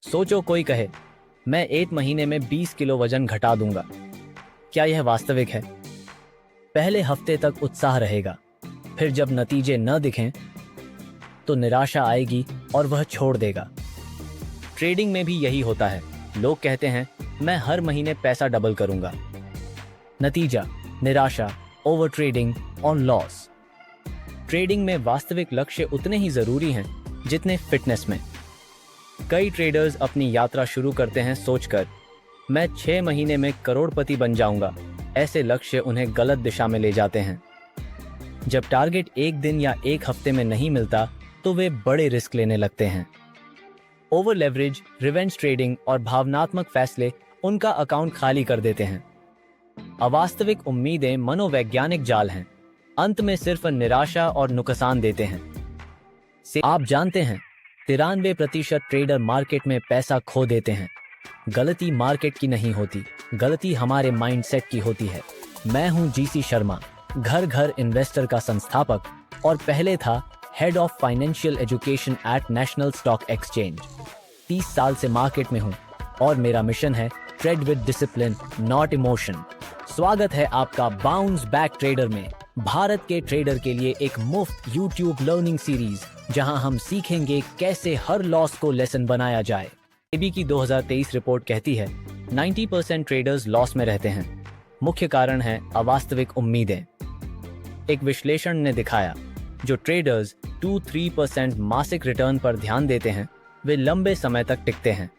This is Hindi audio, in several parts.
सोचो, कोई कहे मैं 1 महीने में 20 किलो वजन घटा दूंगा। क्या यह वास्तविक है? पहले हफ्ते तक उत्साह रहेगा, फिर जब नतीजे न दिखें तो निराशा आएगी और वह छोड़ देगा। ट्रेडिंग में भी यही होता है। लोग कहते हैं मैं हर महीने पैसा डबल करूंगा। नतीजा निराशा, ओवर ट्रेडिंग और लॉस। ट्रेडिंग में वास्तविक लक्ष्य उतने ही जरूरी हैं जितने फिटनेस में। कई ट्रेडर्स अपनी यात्रा शुरू करते हैं सोचकर मैं 6 महीने में करोड़पति बन जाऊंगा। ऐसे लक्ष्य उन्हें गलत दिशा में ले जाते हैं। जब टारगेट एक दिन या एक हफ्ते में नहीं मिलता तो वे बड़े रिस्क लेने लगते हैं। ओवर लेवरेज, रिवेंज ट्रेडिंग और भावनात्मक फैसले उनका अकाउंट खाली कर देते हैं। अवास्तविक उम्मीदें मनोवैज्ञानिक जाल हैं, अंत में सिर्फ निराशा और नुकसान देते हैं। आप जानते हैं 93% ट्रेडर मार्केट में पैसा खो देते हैं। गलती मार्केट की नहीं होती, गलती हमारे माइंडसेट की होती है। मैं हूं जीसी शर्मा, घर घर इन्वेस्टर का संस्थापक और पहले था head of financial education at national stock exchange. 30 साल से मार्केट में हूं और मेरा मिशन है trade with discipline, not emotion. स्वागत है आपका बाउंस बैक ट्रेडर में, भारत के ट्रेडर के लिए एक मुफ्त यूट्यूब लर्निंग सीरीज जहां हम सीखेंगे कैसे हर लॉस को लेसन बनाया जाए। एबी की 2023 रिपोर्ट कहती है 90% ट्रेडर्स लॉस में रहते हैं। मुख्य कारण है अवास्तविक उम्मीदें। एक विश्लेषण ने दिखाया जो ट्रेडर्स 2-3% मासिक रिटर्न पर ध्यान देते हैं वे लंबे समय तक टिकते हैं।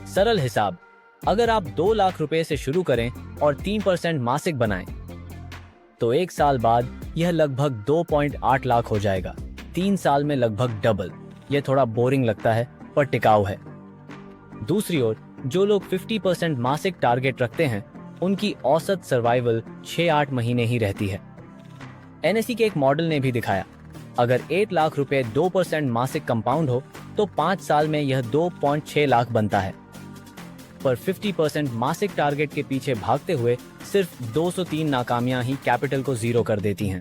सरल हिसाब, अगर आप 2 लाख रुपए से शुरू करें और 3% मासिक बनाएं तो 1 साल बाद यह लगभग 2.8 लाख हो जाएगा। 3 साल में लगभग डबल। यह थोड़ा बोरिंग लगता है पर टिकाऊ है। दूसरी ओर जो लोग 50% मासिक टारगेट रखते हैं उनकी औसत सर्वाइवल 6-8 महीने ही रहती है। एनएसई के एक मॉडल ने भी दिखाया अगर 1 लाख रुपए 2% मासिक कंपाउंड हो तो 5 साल में यह 2.6 लाख बनता है। पर 50% मासिक टारगेट के पीछे भागते हुए सिर्फ 203 नाकामियां ही कैपिटल को जीरो कर देती हैं।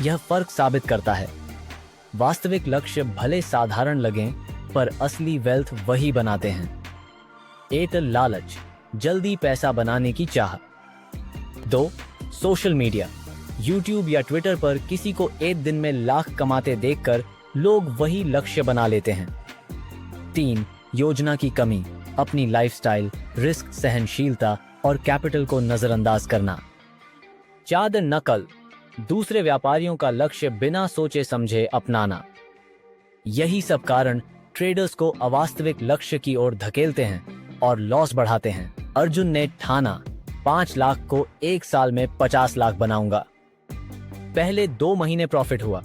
यह फर्क साबित करता है वास्तविक लक्ष्य भले साधारण लगें पर असली वेल्थ वही बनाते हैं। एक लालच, जल्दी पैसा बनाने की चाह। 2 सोशल मीडिया, यूट्यूब या ट्विटर पर किसी को एक दिन में लाख कमाते देखकर लोग वही लक्ष्य बना लेते हैं। 3 योजना की कमी, अपनी लाइफस्टाइल, रिस्क सहनशीलता और कैपिटल को नजरअंदाज करना। 4 नकल, दूसरे व्यापारियों का लक्ष्य बिना सोचे समझे अपनाना। यही सब कारण ट्रेडर्स को अवास्तविक लक्ष्य की ओर धकेलते हैं और लॉस बढ़ाते हैं। अर्जुन ने ठाना 5 लाख को 1 साल में 50 लाख बनाऊंगा। पहले 2 महीने प्रॉफिट हुआ,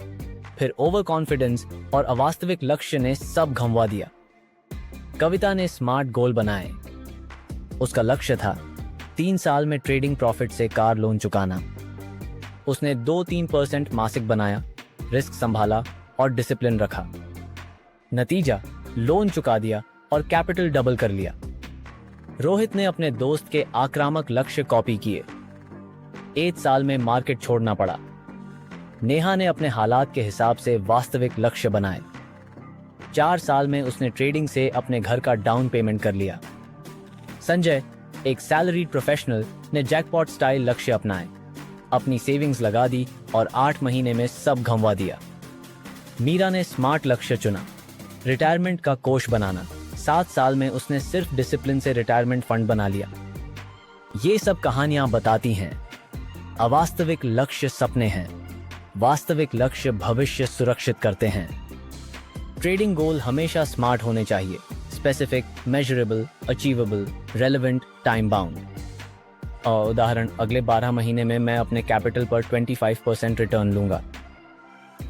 फिर ओवर कॉन्फिडेंस और अवास्तविक लक्ष्य ने सब घमवा दिया। कविता ने स्मार्ट गोल बनाए। उसका लक्ष्य था 3 साल में ट्रेडिंग प्रॉफिट से कार लोन चुकाना। उसने 2-3% मासिक बनाया, रिस्क संभाला और डिसिप्लिन रखा। नतीजा लोन चुका दिया और कैपिटल डबल कर लिया। रोहित ने अपने दोस्त के आक्रामक लक्ष्य कॉपी किए। 1 साल में मार्केट छोड़ना पड़ा। नेहा ने अपने हालात के हिसाब से वास्तविक लक्ष्य बनाए। 4 साल में उसने ट्रेडिंग से अपने घर का डाउन पेमेंट कर लिया। संजय, एक सैलरीड प्रोफेशनल, ने जैकपॉट स्टाइल लक्ष्य अपनाए, अपनी सेविंग्स लगा दी और 8 महीने में सब घमवा दिया। मीरा ने स्मार्ट लक्ष्य चुना, रिटायरमेंट का कोष बनाना। 7 साल में उसने सिर्फ डिसिप्लिन से रिटायरमेंट फंड बना लिया। ये सब कहानियां बताती हैं अवास्तविक लक्ष्य सपने हैं, वास्तविक लक्ष्य भविष्य सुरक्षित करते हैं। ट्रेडिंग गोल हमेशा स्मार्ट होने चाहिए, specific, measurable, achievable, relevant, time bound. उदाहरण, अगले 12 महीने में मैं अपने कैपिटल पर 25% रिटर्न लूंगा।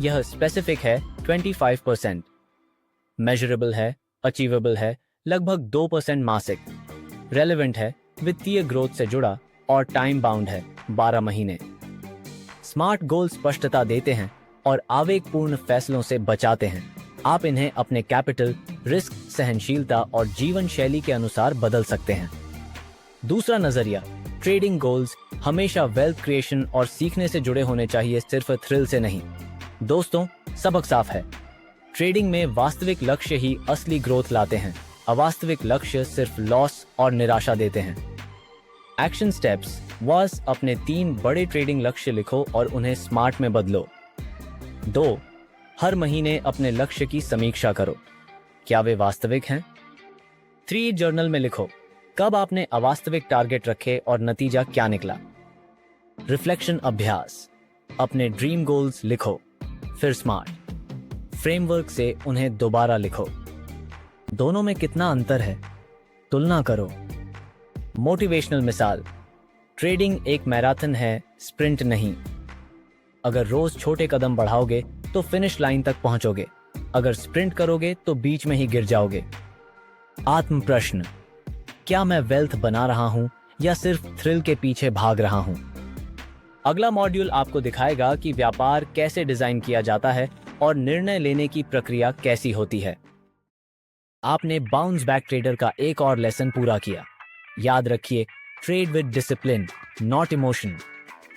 यह स्पेसिफिक है 25%, मेजरेबल है, अचीवेबल है लगभग 2% मासिक, रेलेवेंट है, वित्तीय ग्रोथ से जुड़ा और टाइम बाउंड है 12 महीने। स्मार्ट गोल स्पष्टता देते हैं और आवेगपूर्ण फैसलों से बचाते हैं। आप इन्हें अपने कैपिटल, रिस्क सहनशीलता और जीवन शैली के अनुसार बदल सकते हैं। दूसरा नजरिया, ट्रेडिंग गोल्स हमेशा वेल्थ क्रिएशन और सीखने से जुड़े होने चाहिए, सिर्फ थ्रिल से नहीं। दोस्तों, सबक साफ है, ट्रेडिंग में वास्तविक लक्ष्य ही असली ग्रोथ लाते हैं। अवास्तविक लक्ष्य सिर्फ लॉस और निराशा देते हैं। एक्शन स्टेप्स वाज अपने 3 बड़े ट्रेडिंग लक्ष्य लिखो और उन्हें स्मार्ट में बदलो। 2. हर महीने अपने लक्ष्य की समीक्षा करो, क्या वे वास्तविक हैं? 3. जर्नल में लिखो, कब आपने अवास्तविक टारगेट रखे और नतीजा क्या निकला। रिफ्लेक्शन अभ्यास, अपने ड्रीम गोल्स लिखो, फिर स्मार्ट फ्रेमवर्क से उन्हें दोबारा लिखो। दोनों में कितना अंतर है, तुलना करो। मोटिवेशनल मिसाल, ट्रेडिंग एक मैराथन है, स्प्रिंट नहीं। अगर रोज छोटे कदम बढ़ाओगे तो फिनिश लाइन तक पहुंचोगे, अगर स्प्रिंट करोगे तो बीच में ही गिर जाओगे। आत्म प्रश्न, क्या मैं वेल्थ बना रहा हूं या सिर्फ थ्रिल के पीछे भाग रहा हूं? अगला मॉड्यूल आपको दिखाएगा कि व्यापार कैसे डिजाइन किया जाता है और निर्णय लेने की प्रक्रिया कैसी होती है। आपने बाउंस बैक ट्रेडर का एक और लेसन पूरा किया। याद रखिए, trade with discipline, not emotion.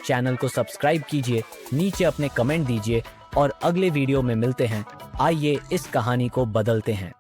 Channel को सब्सक्राइब कीजिए, नीचे अपने कमेंट दीजिए और अगले वीडियो में मिलते हैं। आइए इस कहानी को बदलते हैं।